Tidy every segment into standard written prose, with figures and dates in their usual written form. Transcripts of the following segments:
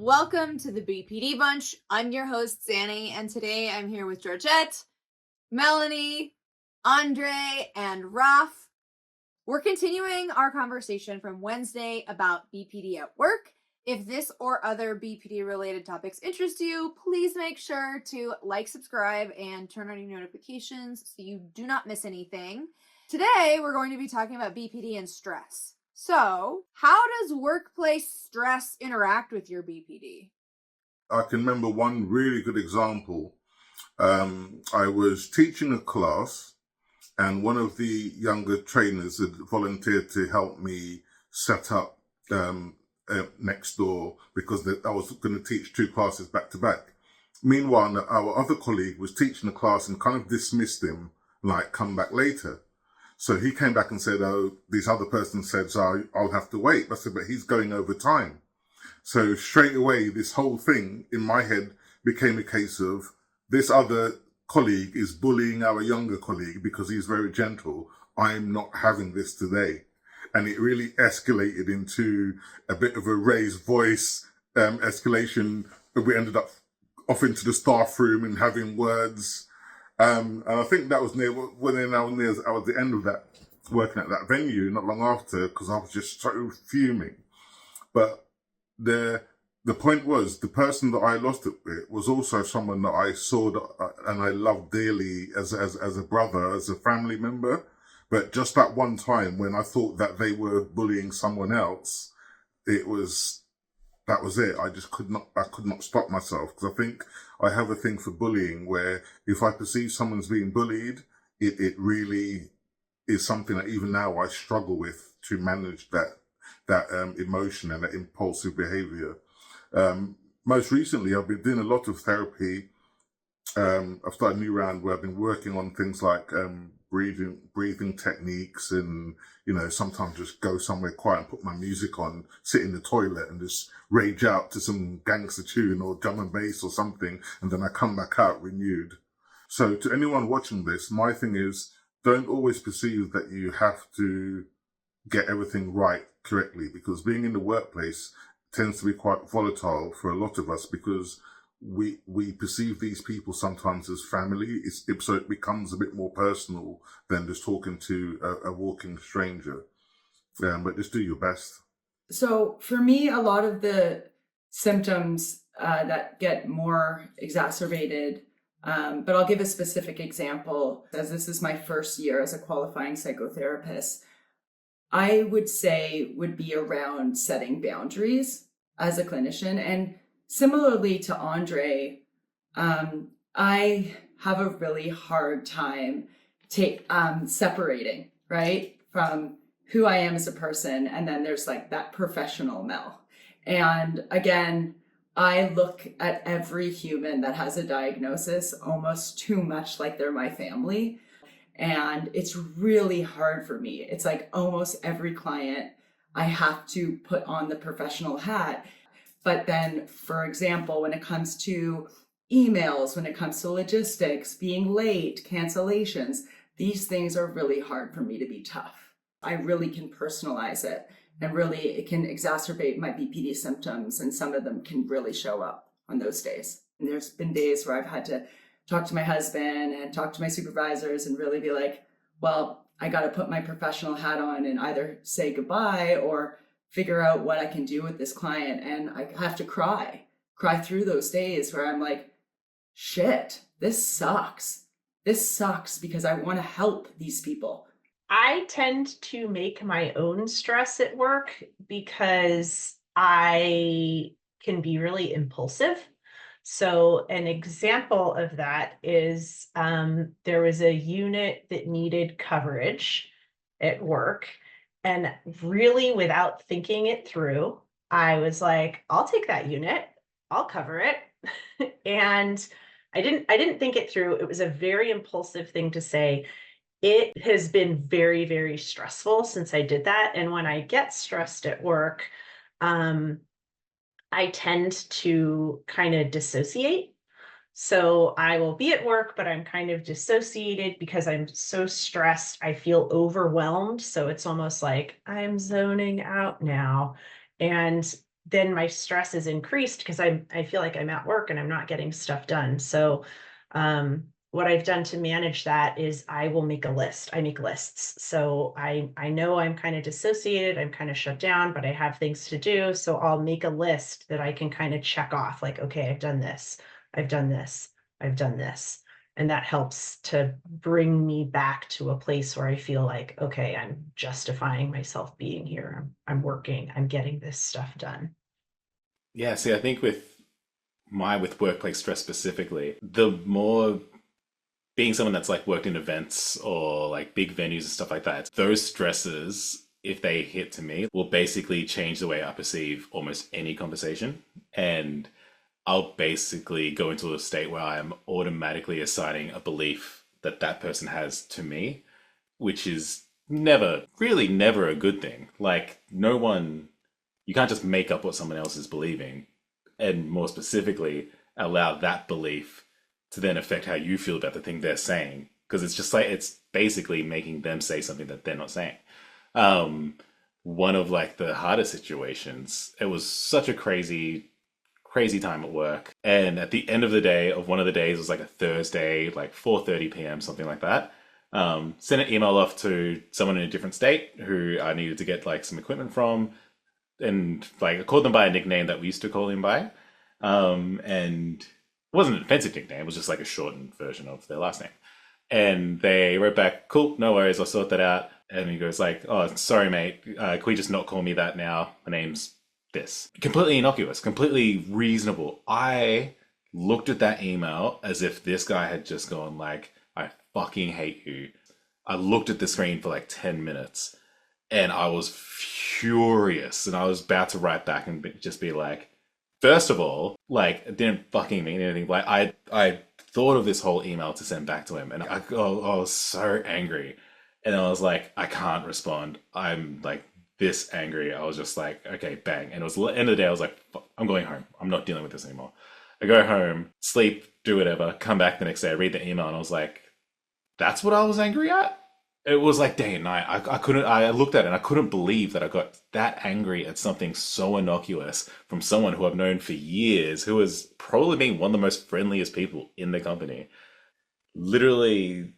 Welcome to the BPD Bunch. I'm your host, Xannie, and today I'm here with Georgette, Melanie, André and Raf. We're continuing our conversation from Wednesday about BPD at work. If this or other BPD-related topics interest you, please make sure to like, subscribe, and turn on your notifications so you do not miss anything. Today, we're going to be talking about BPD and stress. So, how does workplace stress interact with your BPD? I can remember one really good example. I was teaching a class and one of the younger trainers had volunteered to help me set up next door because I was going to teach two classes back to back. Meanwhile, our other colleague was teaching the class and kind of dismissed him, like, come back later. So he came back and said, oh, this other person said, so I'll have to wait. I said, but he's going over time. So straight away, this whole thing in my head became a case of this other colleague is bullying our younger colleague because he's very gentle. I'm not having this today. And it really escalated into a bit of a raised voice escalation. We ended up off into the staff room and having words. And I think that was I was the end of that, working at that venue not long after, because I was just so fuming. But the point was, the person that I lost it with was also someone that I saw and I loved dearly as a brother, as a family member. But just that one time when I thought that they were bullying someone else, that was it. I could not stop myself, because I think I have a thing for bullying where if I perceive someone's being bullied, it really is something that even now I struggle with to manage that emotion and that impulsive behavior. Most recently, I've been doing a lot of therapy. I've started a new round where I've been working on things like breathing techniques, and sometimes just go somewhere quiet and put my music on, sit in the toilet and just rage out to some gangster tune or drum and bass or something, and then I come back out renewed. So to anyone watching this, my thing is, don't always perceive that you have to get everything right correctly, because being in the workplace tends to be quite volatile for a lot of us, because we perceive these people sometimes as family. So it becomes a bit more personal than just talking to a walking stranger. But just do your best. So for me, a lot of the symptoms that get more exacerbated, but I'll give a specific example, as this is my first year as a qualifying psychotherapist, I would say would be around setting boundaries as a clinician. And similarly to André, I have a really hard time separating, right, from who I am as a person, and then there's like that professional Mel. And again, I look at every human that has a diagnosis almost too much like they're my family. And it's really hard for me. It's like almost every client, I have to put on the professional hat. But then, for example, when it comes to emails, when it comes to logistics, being late, cancellations, these things are really hard for me to be tough. I really can personalize it, and really it can exacerbate my BPD symptoms, and some of them can really show up on those days. And there's been days where I've had to talk to my husband and talk to my supervisors and really be like, well, I got to put my professional hat on and either say goodbye or figure out what I can do with this client. And I have to cry through those days where I'm like, shit, this sucks. This sucks because I want to help these people. I tend to make my own stress at work because I can be really impulsive. So an example of that is there was a unit that needed coverage at work, and really without thinking it through, I was like, I'll take that unit, I'll cover it. And I didn't think it through. It was a very impulsive thing to say. It has been very, very stressful since I did that. And when I get stressed at work, I tend to kind of dissociate. So I will be at work, but I'm kind of dissociated because I'm so stressed. I feel overwhelmed. So it's almost like I'm zoning out now. And then my stress is increased because I feel like I'm at work and I'm not getting stuff done. So what I've done to manage that is I will make a list. I make lists. So I know I'm kind of dissociated, I'm kind of shut down, but I have things to do. So I'll make a list that I can kind of check off, like, okay, I've done this, I've done this, I've done this. And that helps to bring me back to a place where I feel like, okay, I'm justifying myself being here. I'm working, I'm getting this stuff done. Yeah, see, I think with workplace stress specifically, the more being someone that's like worked in events or like big venues and stuff like that, those stresses, if they hit to me, will basically change the way I perceive almost any conversation. And I'll basically go into a state where I'm automatically assigning a belief that that person has to me, which is really never a good thing. Like, you can't just make up what someone else is believing, and more specifically, allow that belief to then affect how you feel about the thing they're saying. Because it's just like, it's basically making them say something that they're not saying. One of like the hardest situations, it was such a crazy time at work. And at the end of the day, of one of the days, it was like a Thursday, like 4:30 p.m., something like that. Sent an email off to someone in a different state who I needed to get like some equipment from. And like I called them by a nickname that we used to call him by. And it wasn't an offensive nickname, it was just like a shortened version of their last name. And they wrote back, cool, no worries, I'll sort that out. And he goes like, oh, sorry, mate, can we just not call me that now? My name's this. Completely innocuous, completely reasonable. I looked at that email as if this guy had just gone like, I fucking hate you. I looked at the screen for like 10 minutes and I was furious. And I was about to write back and just be like, first of all, like, it didn't fucking mean anything. Like, I thought of this whole email to send back to him, and I was so angry. And I was like, I can't respond. I'm like this angry. I was just like, okay, bang. And it was the end of the day. I was like, I'm going home. I'm not dealing with this anymore. I go home, sleep, do whatever, come back the next day, I read the email, and I was like, that's what I was angry at? It was like day and night. I looked at it and I couldn't believe that I got that angry at something so innocuous from someone who I've known for years, who has probably been one of the most friendliest people in the company. Literally,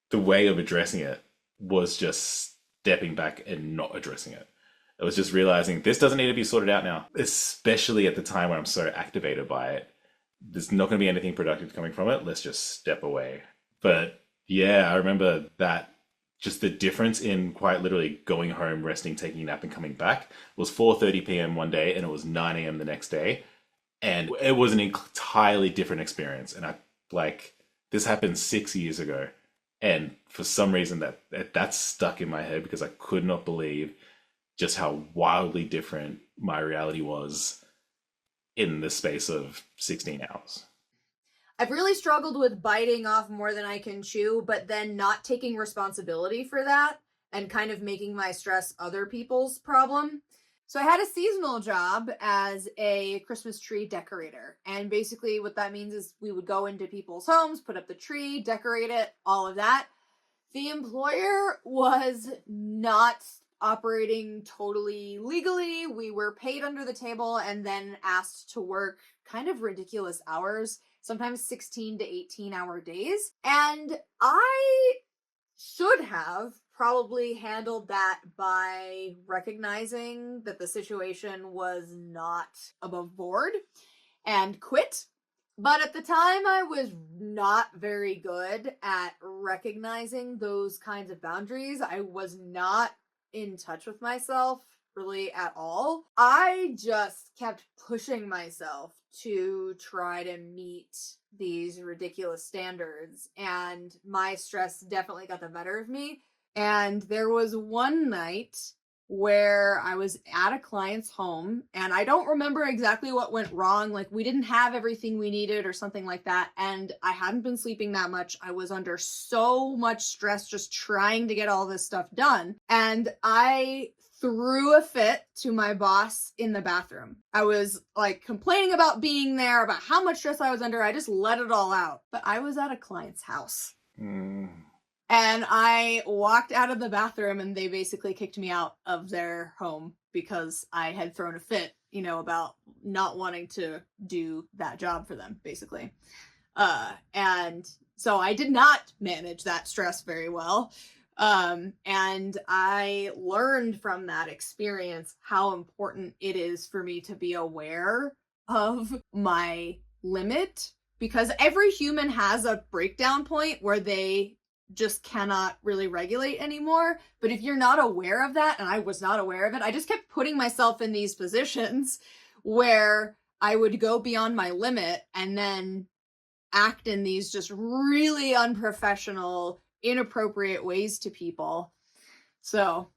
the way of addressing it was just stepping back and not addressing it. It was just realizing this doesn't need to be sorted out now, especially at the time when I'm so activated by it. There's not going to be anything productive coming from it. Let's just step away. But yeah, I remember that. Just the difference in quite literally going home, resting, taking a nap, and coming back was 4:30 p.m. one day, and it was 9 a.m. the next day, and it was an entirely different experience. And this happened 6 years ago, and for some reason that's stuck in my head because I could not believe just how wildly different my reality was in the space of 16 hours. I've really struggled with biting off more than I can chew, but then not taking responsibility for that and kind of making my stress other people's problem. So I had a seasonal job as a Christmas tree decorator. And basically what that means is we would go into people's homes, put up the tree, decorate it, all of that. The employer was not operating totally legally. We were paid under the table and then asked to work kind of ridiculous hours, sometimes 16 to 18-hour days. And I should have probably handled that by recognizing that the situation was not above board and quit. But at the time, I was not very good at recognizing those kinds of boundaries. I was not in touch with myself really at all. I just kept pushing myself to try to meet these ridiculous standards, and my stress definitely got the better of me. And there was one night where I was at a client's home, and I don't remember exactly what went wrong. Like, we didn't have everything we needed or something like that, and I hadn't been sleeping that much. I was under so much stress just trying to get all this stuff done, and I threw a fit to my boss in the bathroom. I was like complaining about being there, about how much stress I was under. I just let it all out. But I was at a client's house. And I walked out of the bathroom and they basically kicked me out of their home because I had thrown a fit about not wanting to do that job for them, basically. And so I did not manage that stress very well. And I learned from that experience how important it is for me to be aware of my limit, because every human has a breakdown point where they just cannot really regulate anymore. But if you're not aware of that, and I was not aware of it, I just kept putting myself in these positions where I would go beyond my limit and then act in these just really unprofessional, inappropriate ways to people. So,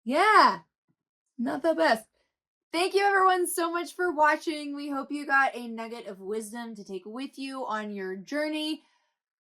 yeah, not the best. Thank you everyone so much for watching. We hope you got a nugget of wisdom to take with you on your journey.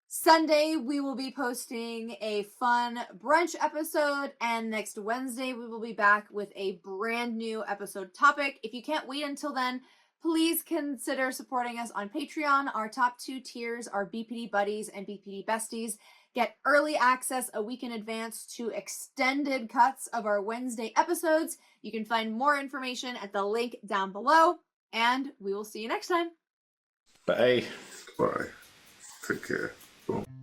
Sunday, we will be posting a fun brunch episode, and next Wednesday, we will be back with a brand new episode topic. If you can't wait until then, please consider supporting us on Patreon. Our top 2 tiers are BPD Buddies and BPD Besties. Get early access a week in advance to extended cuts of our Wednesday episodes. You can find more information at the link down below, and we will see you next time. Bye. Bye. Take care. Boom.